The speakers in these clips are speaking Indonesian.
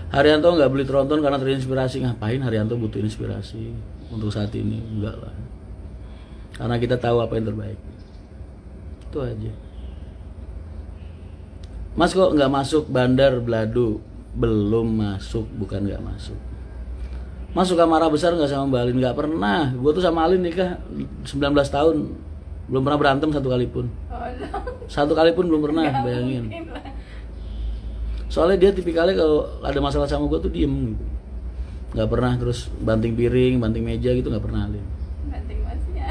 Haryanto nggak beli tronton karena terinspirasi. Ngapain Haryanto butuh inspirasi untuk saat ini? Enggak lah. Karena kita tahu apa yang terbaik. Itu aja. Mas kok nggak masuk Bandar Beladu? Belum masuk, bukan nggak masuk. Mas suka marah besar nggak sama Mbak Alin? Nggak pernah. Gue tuh sama Alin nikah 19 tahun. Belum pernah berantem satu kali pun. Satu kali pun belum pernah, bayangin. Soalnya dia tipikalnya kalau ada masalah sama gue tuh diem gitu. Nggak pernah terus banting piring, banting meja gitu, nggak pernah Alin. Banting masnya.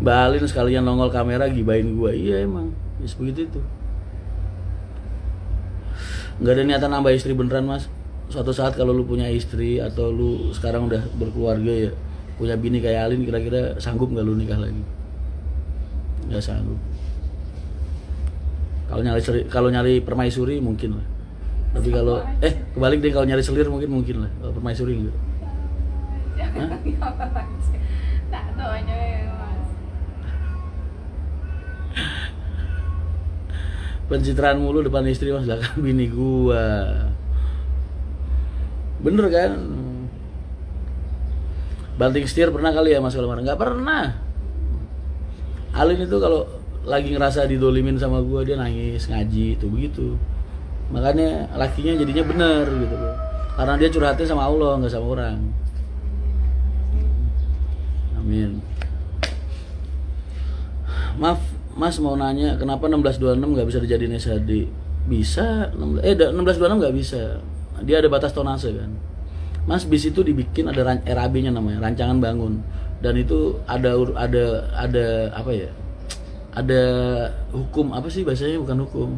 Mbak Alin sekalian nongol kamera gibain gue. Iya emang, ya begitu itu. Nggak ada niatan nambah istri beneran mas. Suatu saat kalau lu punya istri atau lu sekarang udah berkeluarga ya, punya bini kayak Alin, kira-kira sanggup nggak lu nikah lagi? Nggak sanggup. Kalau nyari permaisuri mungkin lah. Tapi kalau kebalik deh, kalau nyari selir mungkin lah. Kalau permaisuri enggak. Tak tahu aja ya mas. Pencitraan mulu depan istri mas, lah kan bini gua. Bener kan? Banting setir pernah kali ya mas kalau marah? Nggak pernah. Alin itu kalau lagi ngerasa didolimin sama gua dia nangis, ngaji, itu begitu. Makanya lakinya jadinya bener gitu loh. Karena dia curhatnya sama Allah, nggak sama orang. Amin. Maaf, Mas mau nanya kenapa 1626 nggak bisa dijadiin SHD? Bisa, 1626 nggak bisa. Dia ada batas tonase kan. Mas, bis itu dibikin ada RAB-nya namanya, rancangan bangun. Dan itu ada apa ya? Ada hukum, apa sih bahasanya, bukan hukum.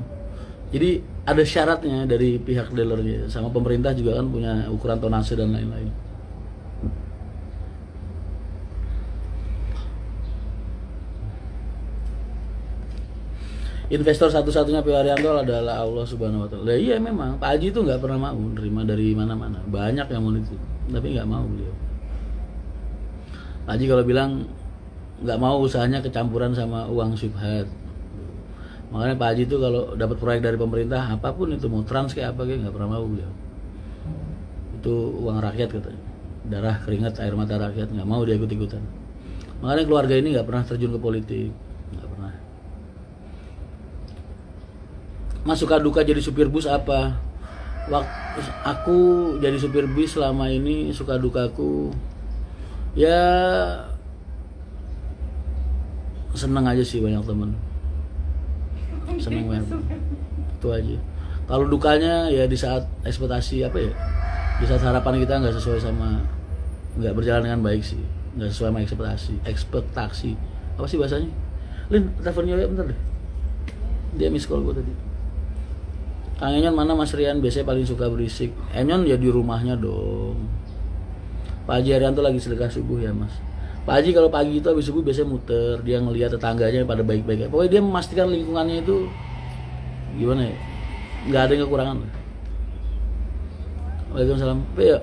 Jadi ada syaratnya dari pihak dealernya, sama pemerintah juga kan punya ukuran tonase dan lain-lain. Investor satu-satunya P. Haryanto adalah Allah Subhanahu Wa Taala. Iya memang Pak Haji itu nggak pernah mau nerima dari mana-mana. Banyak yang mau itu, tapi nggak mau beliau. Pak Haji kalau bilang nggak mau usahanya kecampuran sama uang syubhat. Makanya Pak Haji itu kalau dapat proyek dari pemerintah apapun itu, mau trans kayak apa kayak, nggak pernah mau beliau. Itu uang rakyat katanya, darah keringat air mata rakyat, nggak mau dia ikut-ikutan. Makanya keluarga ini nggak pernah terjun ke politik, nggak pernah. Mas suka duka jadi supir bus apa? Waktu aku jadi supir bus selama ini suka dukaku ya seneng aja sih, banyak temen, seneng banget, itu aja. Kalau dukanya ya di saat ekspektasi apa ya, di saat harapan kita nggak sesuai sama, nggak berjalan dengan baik sih, nggak sesuai sama ekspektasi apa sih bahasanya? Lin, teleponnya ya bentar deh, dia miss call gue tadi. Kang Enyon mana Mas Rian, biasanya paling suka berisik. Enyon ya di rumahnya dong. Pak Haji Haryanto lagi sedekah subuh ya mas. Pak Haji kalau pagi itu habis subuh biasanya muter, dia ngelihat tetangganya pada baik-baik. Pokoknya dia memastikan lingkungannya itu gimana ya, nggak ada yang kekurangan. Waalaikumsalam. Ya.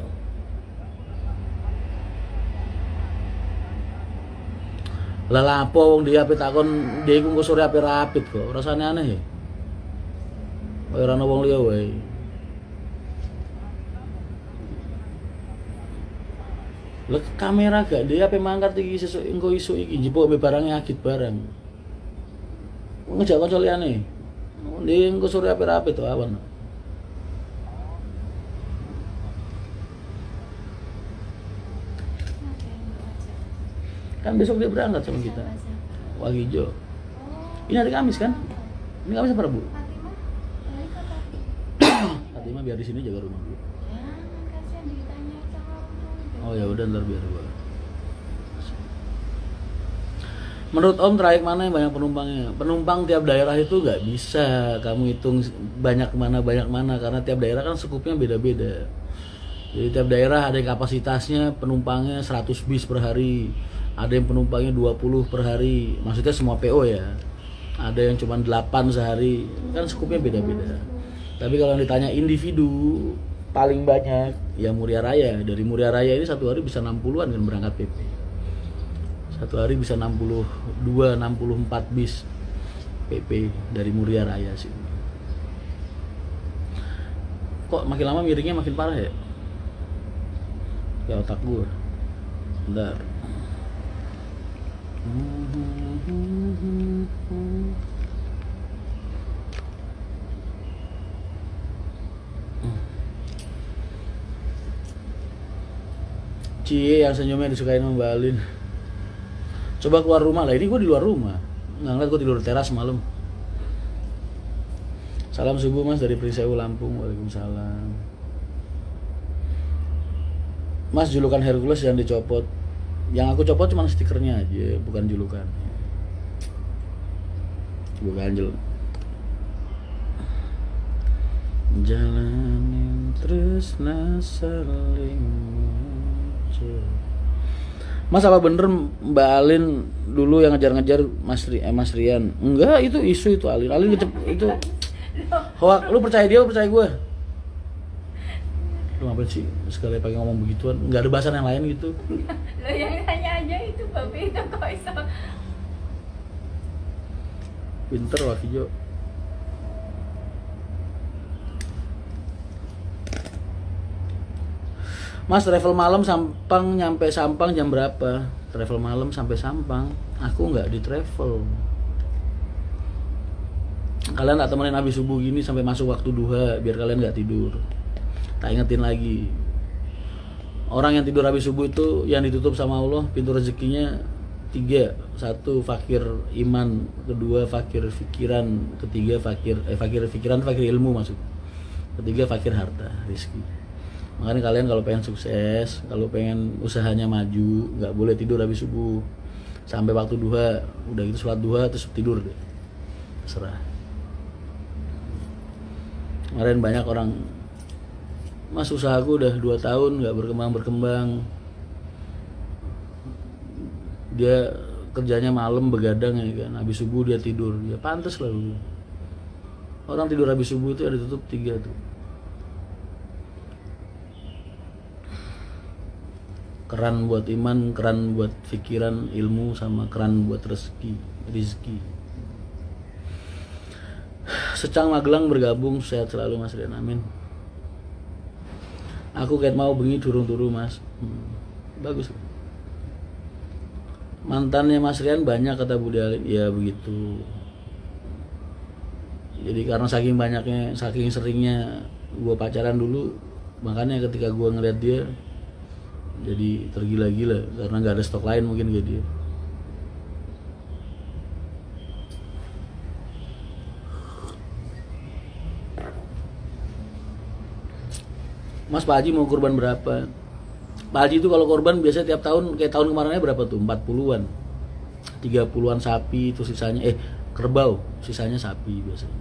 Lah lapo wong dia ape takon dia iku engko sore ape rapid kok. Rasane aneh ya. Kaya ora ana wong liya wae. Lah kamera gak dia ape mangkat iki sesuk engko isu iki njupuk ape barangnya agit barang. Ngejak kanca liyane. Dia engko sore ape rapid to awan. Kan besok dia berangkat sama kita. Wagijo. Ini hari Kamis kan? Ini Kamis apa Rabu? Fatimah biar di sini jaga rumah dulu. Oh ya udah, ntar biar gua. Menurut Om trayek mana yang banyak penumpangnya? Penumpang tiap daerah itu nggak bisa kamu hitung banyak mana karena tiap daerah kan skupnya beda-beda. Jadi tiap daerah ada yang kapasitasnya penumpangnya 100 bis per hari, ada yang penumpangnya 20 per hari. Maksudnya semua PO ya. Ada yang cuma 8 sehari, kan skupnya beda-beda. Tapi kalau ditanya individu paling banyak ya Muria Raya. Dari Muria Raya ini satu hari bisa 60-an kan berangkat PP. Satu hari bisa 62, 64 bis PP dari Muria Raya sih. Kok makin lama miringnya makin parah ya? Ya otak gue. Bentar. Cie yang senyumnya disukain sama Mbak Alin. Coba keluar rumah lah, ini gue di luar rumah. Nggak ngeliat gue tidur di teras malam. Salam subuh mas dari Prisewu Lampung. Waalaikumsalam. Mas julukan Hercules yang dicopot. Yang aku copot cuma stikernya aja, bukan julukan. Gue ganjel. Jalanin terus saling. Mas apa bener Mbak Alin dulu yang ngejar-ngejar Mas Rian? Enggak, itu isu itu Alin. Alin itu hoak. Lu percaya dia, lu percaya gue? Lu ngapain sih sekali pakai ngomong begituan? Enggak ada bahasan yang lain gitu. Lo yang tanya aja itu babi itu kok iso. Pinter Wak Hijo. Mas travel malam Sampang nyampe Sampang jam berapa? Travel malam sampai Sampang. Aku nggak di travel. Kalian nggak temenin habis subuh gini sampai masuk waktu duha biar kalian nggak tidur. Tak ingetin lagi. Orang yang tidur habis subuh itu yang ditutup sama Allah pintu rezekinya 3. 1 fakir iman, 2 fakir pikiran, 3 fakir pikiran, fakir ilmu maksud. 3 fakir harta, rezeki. Makanya kalian kalau pengen sukses, kalau pengen usahanya maju, nggak boleh tidur habis subuh sampai waktu duha. Udah gitu sholat duha terus tidur deh, terserah. Kemarin banyak orang, mas usahaku udah 2 tahun nggak berkembang. Dia kerjanya malam begadang ya kan, habis subuh dia tidur. Ya pantas lah. Orang tidur habis subuh itu ada tutup 3 tuh. Keran buat iman, keran buat pikiran, ilmu, sama keran buat rezeki. Secang Magelang bergabung, sehat selalu Mas Rian, amin. Aku kayak mau bengi turun-turun mas. Bagus. Mantannya Mas Rian banyak kata Budi Alin. Ya begitu. Jadi karena saking banyaknya, saking seringnya gue pacaran dulu, makanya ketika gue ngeliat dia jadi tergila-gila karena nggak ada stok lain mungkin kayak dia. Mas Pak Haji mau kurban berapa? Pak Haji itu kalau kurban biasanya tiap tahun, kayak tahun kemarinnya berapa tuh? 40-an 30-an sapi, itu sisanya kerbau, sisanya sapi biasanya.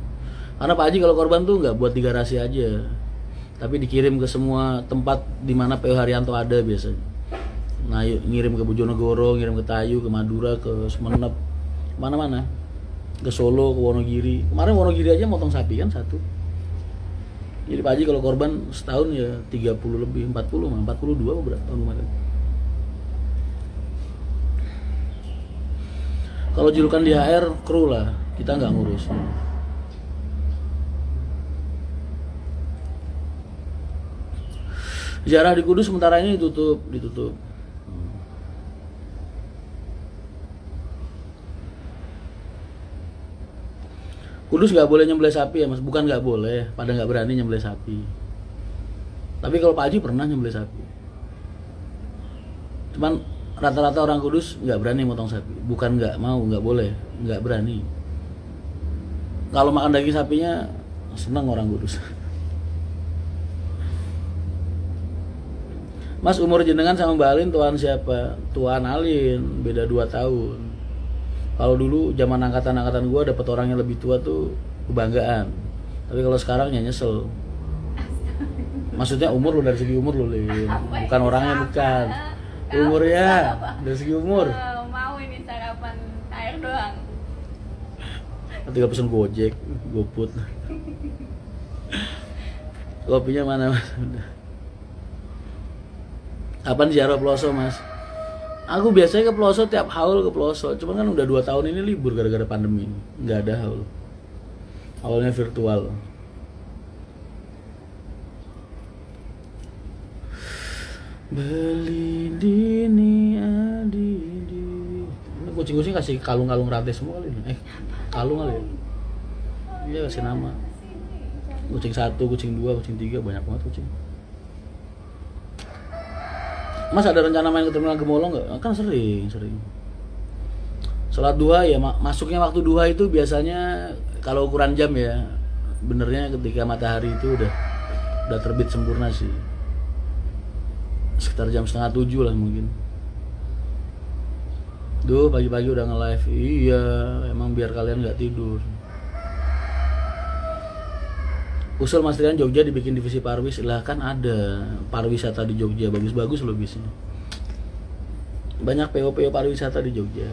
Karena Pak Haji kalau korban tuh nggak buat di garasi aja, tapi dikirim ke semua tempat di mana PO Haryanto ada biasanya. Nah, ngirim ke Bojonegoro, ngirim ke Tayu, ke Madura, ke Sumenep, mana-mana, ke Solo, ke Wonogiri. Kemarin Wonogiri aja motong sapi kan satu. Jadi Pak Haji kalau korban setahun ya 30 lebih, 40 mah, 42 apa berapa tahun kemarin. Kalau julukan di HR kru lah, kita nggak ngurus. Ziarah di Kudus sementara ini ditutup. Kudus nggak boleh nyembelih sapi ya mas, bukan nggak boleh, pada nggak berani nyembelih sapi. Tapi kalau Pak Haji pernah nyembelih sapi. Cuman rata-rata orang Kudus nggak berani motong sapi, bukan nggak mau, nggak boleh, nggak berani. Kalau makan daging sapinya senang orang Kudus. Mas, umur jenengan sama Mbak Alin tuan siapa? Tuan Alin, beda 2 tahun. Kalau dulu zaman angkatan gue dapet orang yang lebih tua tuh kebanggaan. Tapi kalau sekarang ya nyesel. Maksudnya umur lo, dari segi umur lo, Lin. Bukan orangnya, bukan. Umurnya, dari segi umur. Mau ini sarapan air doang. Tinggal pesen Gojek, GoFood. Kopinya mana mas? Kapan ziarah Peloso mas? Aku biasanya ke Peloso tiap haul ke Peloso. Cuman kan udah 2 tahun ini libur gara-gara pandemi ini. Nggak ada haul. Haulnya virtual. Beli dini adidi. Ini kucing-kucing kasih kalung-kalung rate semua kali ini. Kalung kali ya. Iya kasih nama. Kucing 1, kucing 2, kucing 3, banyak banget kucing. Mas ada rencana main ke terminal Gemolong nggak? Kan sering. Sholat duha ya, masuknya waktu duha itu biasanya kalau ukuran jam ya, benernya ketika matahari itu udah terbit sempurna sih. Sekitar jam 6:30 lah mungkin. Duh pagi-pagi udah nge-live. Iya, emang biar kalian nggak tidur. Usul Mas Rian Jogja dibikin divisi parwis, lah kan ada pariwisata di Jogja, bagus-bagus loh bisnya. Banyak PO pariwisata di Jogja.